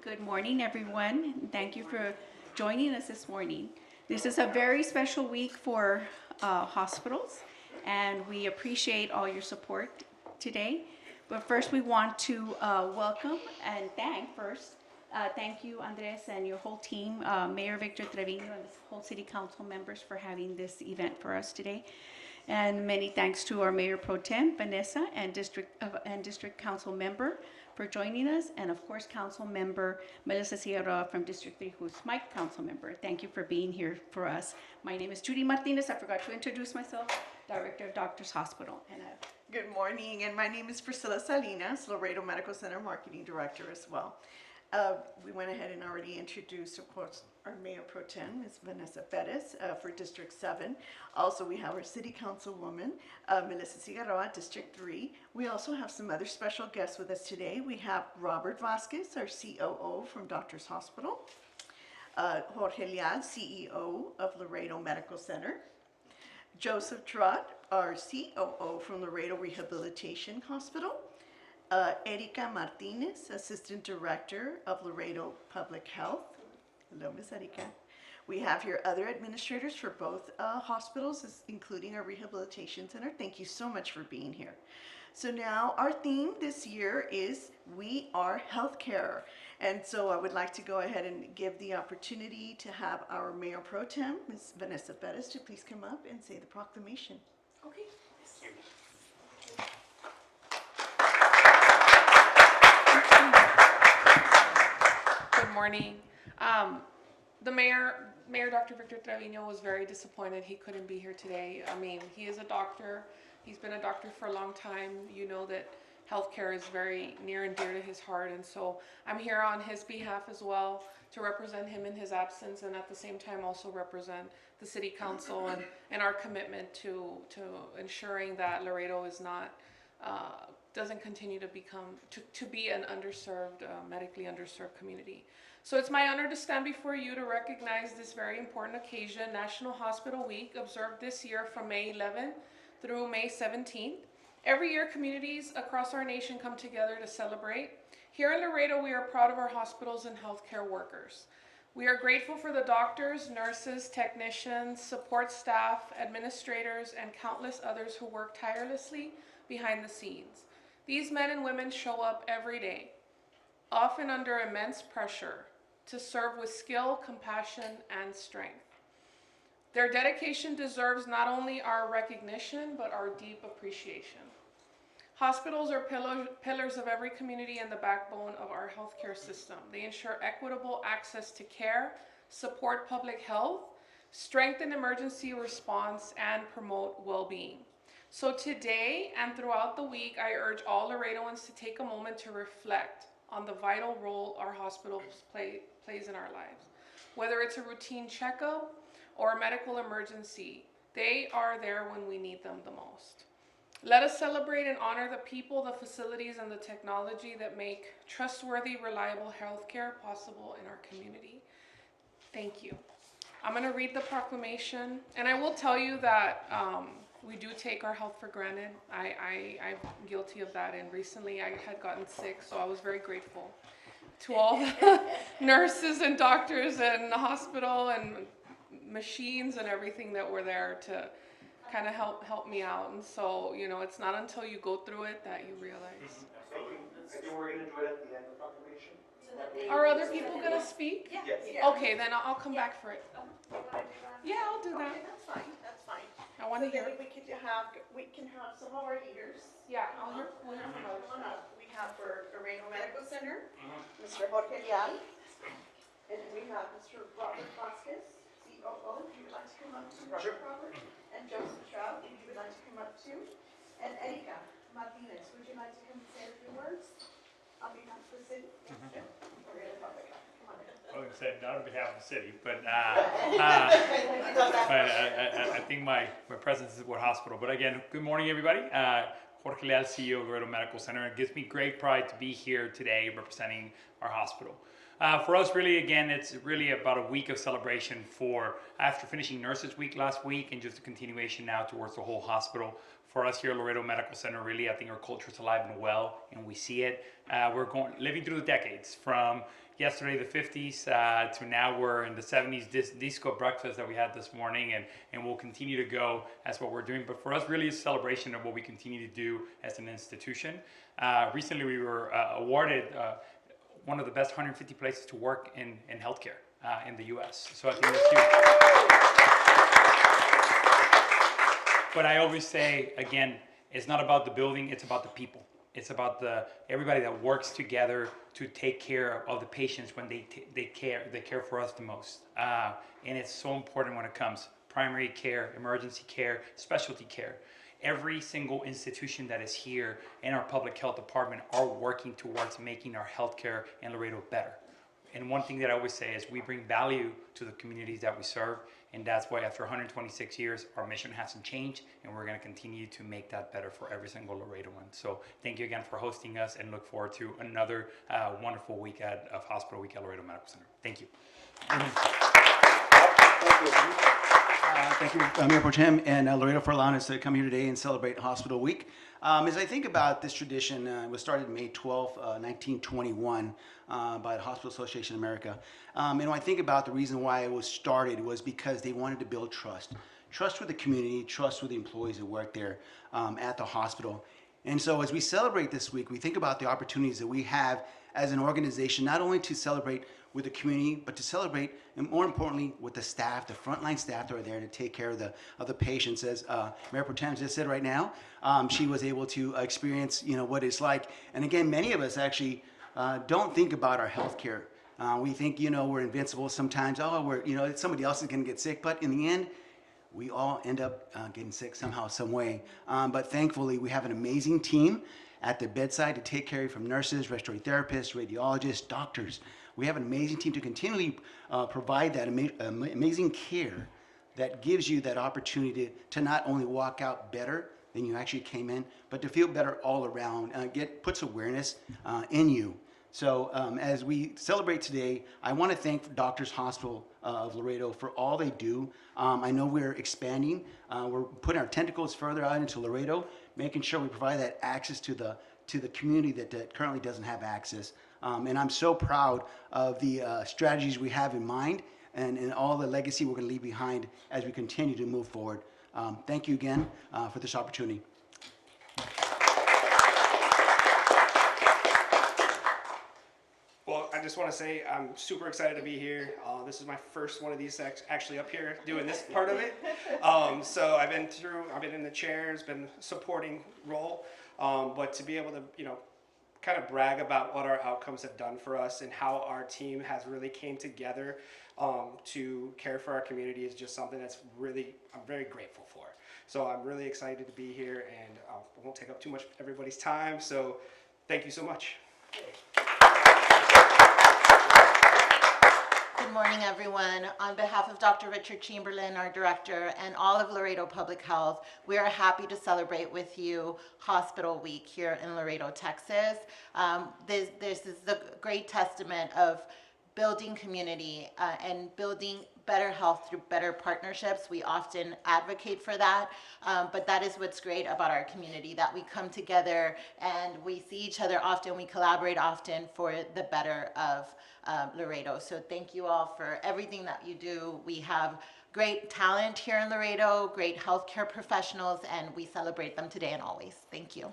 Good morning, everyone. Thank you for joining us this morning. This is a very special week for hospitals, and we appreciate all your support today. But first, we want to welcome and thank you, Andres, and your whole team, Mayor Victor Trevino, and the whole City Council members for having this event for us today. And many thanks to our Mayor Pro Tem, Vanessa, and District Council member for joining us, and of course, Council Member Melissa Sierra from District 3, who's my council member. Thank you for being here for us. My name is Judy Martinez. I forgot to introduce myself, Director of Doctors Hospital. And Good morning, and my name is Priscilla Salinas, Laredo Medical Center Marketing Director as well. We went ahead and already introduced, of course, our Mayor Pro Tem, Ms. Vanessa Perez, for District 7. Also, we have our City Councilwoman, Melissa Figueroa, District 3. We also have some other special guests with us today. We have Robert Vasquez, our COO from Doctors Hospital, Jorge Leal, CEO of Laredo Medical Center, Joseph Trott, our COO from Laredo Rehabilitation Hospital, Erika Martinez, Assistant Director of Laredo Public Health. Hello, Ms. Erika. We have here other administrators for both hospitals, including our Rehabilitation Center. Thank you so much for being here. So now our theme this year is We Are Healthcare. And so I would like to go ahead and give the opportunity to have our Mayor Pro Tem, Ms. Vanessa Perez, to please come up and say the proclamation. okay. Good morning. The mayor, Dr. Victor Trevino, was very disappointed he couldn't be here today. I mean, he is a doctor. He's been a doctor for a long time. You know that healthcare is very near and dear to his heart, and so I'm here on his behalf as well to represent him in his absence, and at the same time also represent the City Council and our commitment to ensuring that Laredo is not doesn't continue to be an underserved, medically underserved community. So it's my honor to stand before you to recognize this very important occasion, National Hospital Week, observed this year from May 11th through May 17th. Every year, communities across our nation come together to celebrate. Here in Laredo, we are proud of our hospitals and healthcare workers. We are grateful for the doctors, nurses, technicians, support staff, administrators, and countless others who work tirelessly behind the scenes. These men and women show up every day, often under immense pressure, to serve with skill, compassion, and strength. Their dedication deserves not only our recognition, but our deep appreciation. Hospitals are pillars of every community and the backbone of our healthcare system. They ensure equitable access to care, support public health, strengthen emergency response, and promote well-being. So today and throughout the week, I urge all Laredoans to take a moment to reflect on the vital role our hospitals plays in our lives. Whether it's a routine checkup or a medical emergency, they are there when we need them the most. Let us celebrate and honor the people, the facilities, and the technology that make trustworthy, reliable healthcare possible in our community. Thank you. I'm going to read the proclamation, and I will tell you that we do take our health for granted. I'm guilty of that, and recently I had gotten sick, so I was very grateful to all the nurses and doctors and the hospital and machines and everything that were there to kind of help me out. And so, you know, it's not until you go through it that you realize. So we're going to do it at the end of the proclamation? Are other people going to speak? Yes. Okay, then I'll come back for it. Yeah, I'll do that. Okay, that's fine. I want to So hear then it. we can have some of our leaders. Yeah, we'll hear from others. Come on up. We have for Laredo Medical Center, Mr. Jorge Leal, and we have Mr. Robert Vasquez, COO. If you would like to come up, Robert, and Joseph Trout, if you would like to come up too, and Erika Martinez, would you like to come say a few words on behalf of the city? Laredo Public Health. Come on in. Well, like I said, not on behalf of the city, but I think my presence is what hospital. But again, good morning, everybody. Jorge Leal, CEO of Laredo Medical Center. It gives me great pride to be here today representing our hospital. For us, really, again, it's really about a week of celebration after finishing Nurses Week last week and just a continuation now towards the whole hospital. For us here at Laredo Medical Center, really, I think our culture is alive and well, and we see it. We're living through the decades from yesterday, the 50s, to now we're in the 70s, disco breakfast that we had this morning, and we'll continue to go as what we're doing. But for us, really, it's a celebration of what we continue to do as an institution. Recently, we were awarded one of the best 150 places to work in healthcare in the U.S. So I think that's huge. But I always say, again, it's not about the building, it's about the people. It's about everybody that works together to take care of the patients when they care for us the most. And it's so important when it comes primary care, emergency care, specialty care. Every single institution that is here in our public health department are working towards making our healthcare in Laredo better. And one thing that I always say is we bring value to the communities that we serve, and that's why after 126 years, our mission hasn't changed, and we're going to continue to make that better for every single Laredoan. So thank you again for hosting us, and look forward to another wonderful week of Hospital Week at Laredo Medical Center. Thank you. Thank you, Mayor Pro Tem and Laredo, for allowing us to come here today and celebrate Hospital Week. As I think about this tradition, it was started May 12, 1921 by the Hospital Association of America. And when I think about the reason why it was started was because they wanted to build trust. Trust with the community, trust with the employees that work there at the hospital. And so as we celebrate this week, we think about the opportunities that we have as an organization, not only to celebrate with the community, but to celebrate, and more importantly, with the staff, the frontline staff that are there to take care of the patients. As Mayor Pro Tem just said right now, she was able to experience, what it's like. And again, many of us actually don't think about our health care. We think, we're invincible sometimes. Somebody else is going to get sick. But in the end, we all end up getting sick somehow, some way. But thankfully, we have an amazing team at the bedside to take care of you, from nurses, respiratory therapists, radiologists, doctors. We have an amazing team to continually provide that amazing care that gives you that opportunity to not only walk out better than you actually came in, but to feel better all around, puts awareness in you. So as we celebrate today, I want to thank Doctors Hospital of Laredo for all they do. I know we're expanding. We're putting our tentacles further out into Laredo, making sure we provide that access to the community that currently doesn't have access. And I'm so proud of the strategies we have in mind and all the legacy we're going to leave behind as we continue to move forward. Thank you again for this opportunity. Well, I just want to say I'm super excited to be here. This is my first one of these actually up here doing this part of it. So I've been in the chairs, been supporting role, but to be able to, kind of brag about what our outcomes have done for us and how our team has really came together to care for our community is just something that's I'm very grateful for. So I'm really excited to be here, and I won't take up too much of everybody's time. So thank you so much. Good morning, everyone. On behalf of Dr. Richard Chamberlain, our director, and all of Laredo Public Health, we are happy to celebrate with you Hospital Week here in Laredo, Texas. This is a great testament of building community and building better health through better partnerships. We often advocate for that, but that is what's great about our community, that we come together and we see each other often, we collaborate often for the better of Laredo. So thank you all for everything that you do. We have great talent here in Laredo, great healthcare professionals, and we celebrate them today and always. Thank you.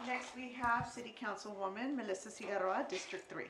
Next, we have City Councilwoman Melissa Cigarroa, District 3.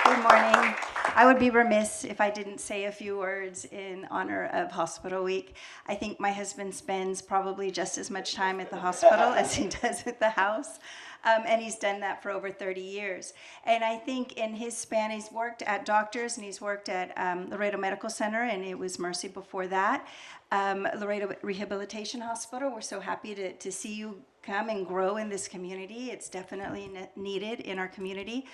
Good morning. I would be remiss if I didn't say a few words in honor of Hospital Week. I think my husband spends probably just as much time at the hospital as he does at the house. And he's done that for over 30 years. And I think in his span, he's worked at doctors and he's worked at Laredo Medical Center, and it was Mercy before that. Laredo Rehabilitation Hospital, we're so happy to see you come and grow in this community. It's definitely needed in our community.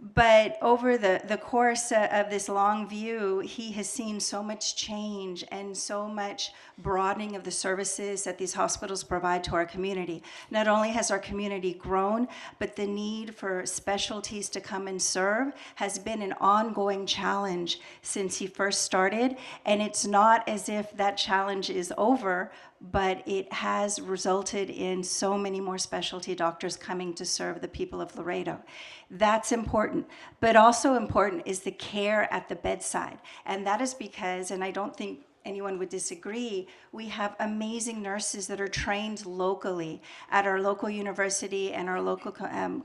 But over the course of this long view, he has seen so much change and so much broadening of the services that these hospitals provide to our community. Not only has our community grown, but the need for specialties to come and serve has been an ongoing challenge since he first started. And it's not as if that challenge is over, but it has resulted in so many more specialty doctors coming to serve the people of Laredo. That's important. But also important is the care at the bedside. And that is because, and I don't think anyone would disagree, we have amazing nurses that are trained locally at our local university and our local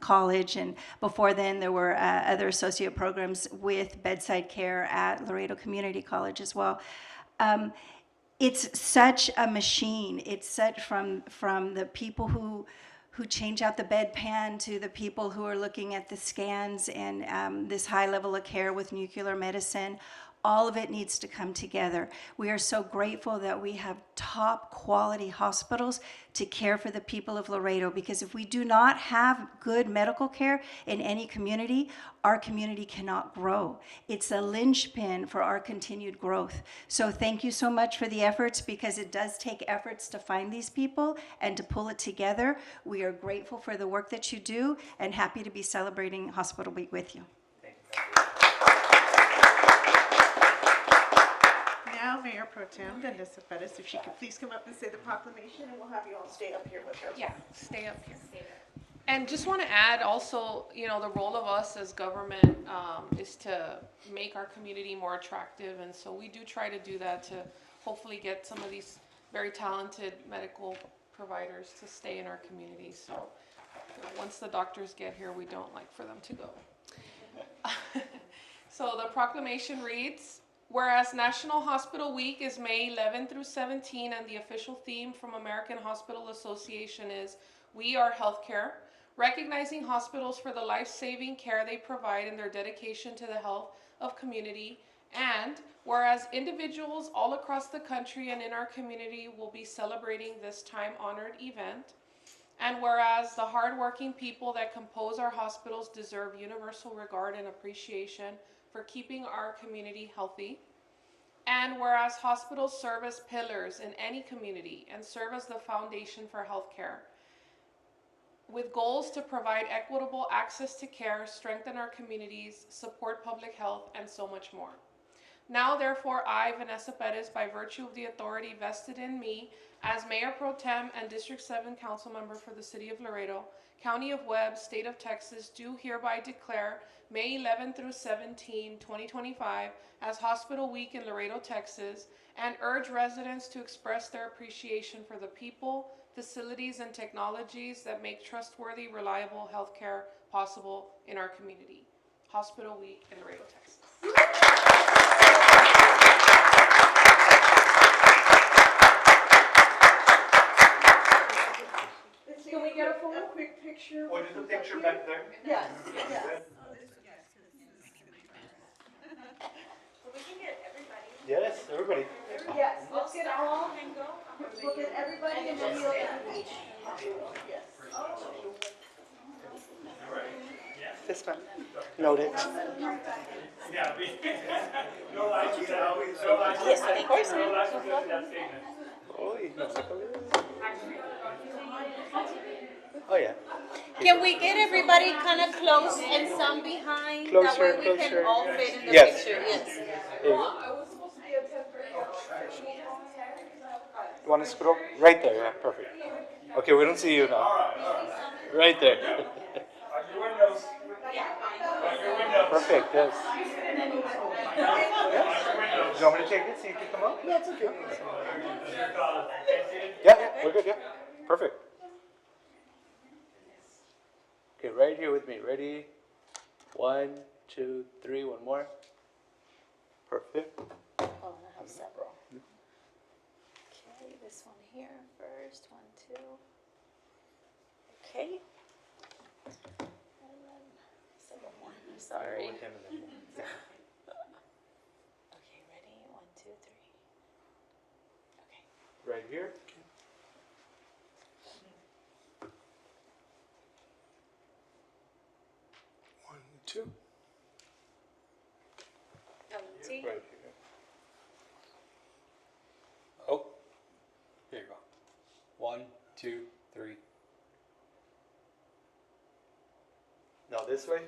college. And before then, there were other associate programs with bedside care at Laredo Community College as well. It's such a machine. It's such from the people who change out the bedpan to the people who are looking at the scans and this high level of care with nuclear medicine. All of it needs to come together. We are so grateful that we have top quality hospitals to care for the people of Laredo, because if we do not have good medical care in any community, our community cannot grow. It's a linchpin for our continued growth. So thank you so much for the efforts, because it does take efforts to find these people and to pull it together. We are grateful for the work that you do and happy to be celebrating Hospital Week with you. Now, Mayor Pro Tem Vanessa Pettis, if she could please come up and say the proclamation, and we'll have you all stay up here with her. Yeah, stay up here. And just want to add also, you know, the role of us as government is to make our community more attractive. And so we do try to do that to hopefully get some of these very talented medical providers to stay in our community. So you know, once the doctors get here, we don't like for them to go. So the proclamation reads, whereas National Hospital Week is May 11 through 17, and the official theme from American Hospital Association is We Are Healthcare, recognizing hospitals for the life-saving care they provide and their dedication to the health of community. And whereas individuals all across the country and in our community will be celebrating this time-honored event, and whereas the hardworking people that compose our hospitals deserve universal regard and appreciation for keeping our community healthy. And whereas hospitals serve as pillars in any community and serve as the foundation for healthcare, with goals to provide equitable access to care, strengthen our communities, support public health, and so much more. Now, therefore, I, Vanessa Perez, by virtue of the authority vested in me as Mayor Pro Tem and District 7 Council Member for the City of Laredo, County of Webb, State of Texas, do hereby declare May 11 through 17, 2025 as Hospital Week in Laredo, Texas, and urge residents to express their appreciation for the people, facilities, and technologies that make trustworthy, reliable healthcare possible in our community. Hospital Week in Laredo, Texas. Can we get a quick picture? Or just a picture back there? Yes, yes. Yes, everybody. Yes, let's get all, look at everybody and then we'll look at each. Yes. This one. Noted. Yeah, no lies, no lies. Yes, thank you. No lies to that statement. Oh, yeah. Can we get everybody kind of close and some behind? That way we can all fit in the Yes. picture. Yes. You want to scroll? Right there, yeah, perfect. Okay, we don't see you now. Right there. Perfect, yes. Do you want me to take it so you can come up? Yeah, it's okay. Yeah, we're good, yeah. Perfect. Okay, right here with me. Ready? 1, 2, 3, one more. Perfect. Oh, I have several. Okay, this one here first, 1, 2. Okay. And then second one, sorry. Okay, ready? 1, 2, 3. Okay. Right here. 1, 2. 1, 2, 3. Now this way.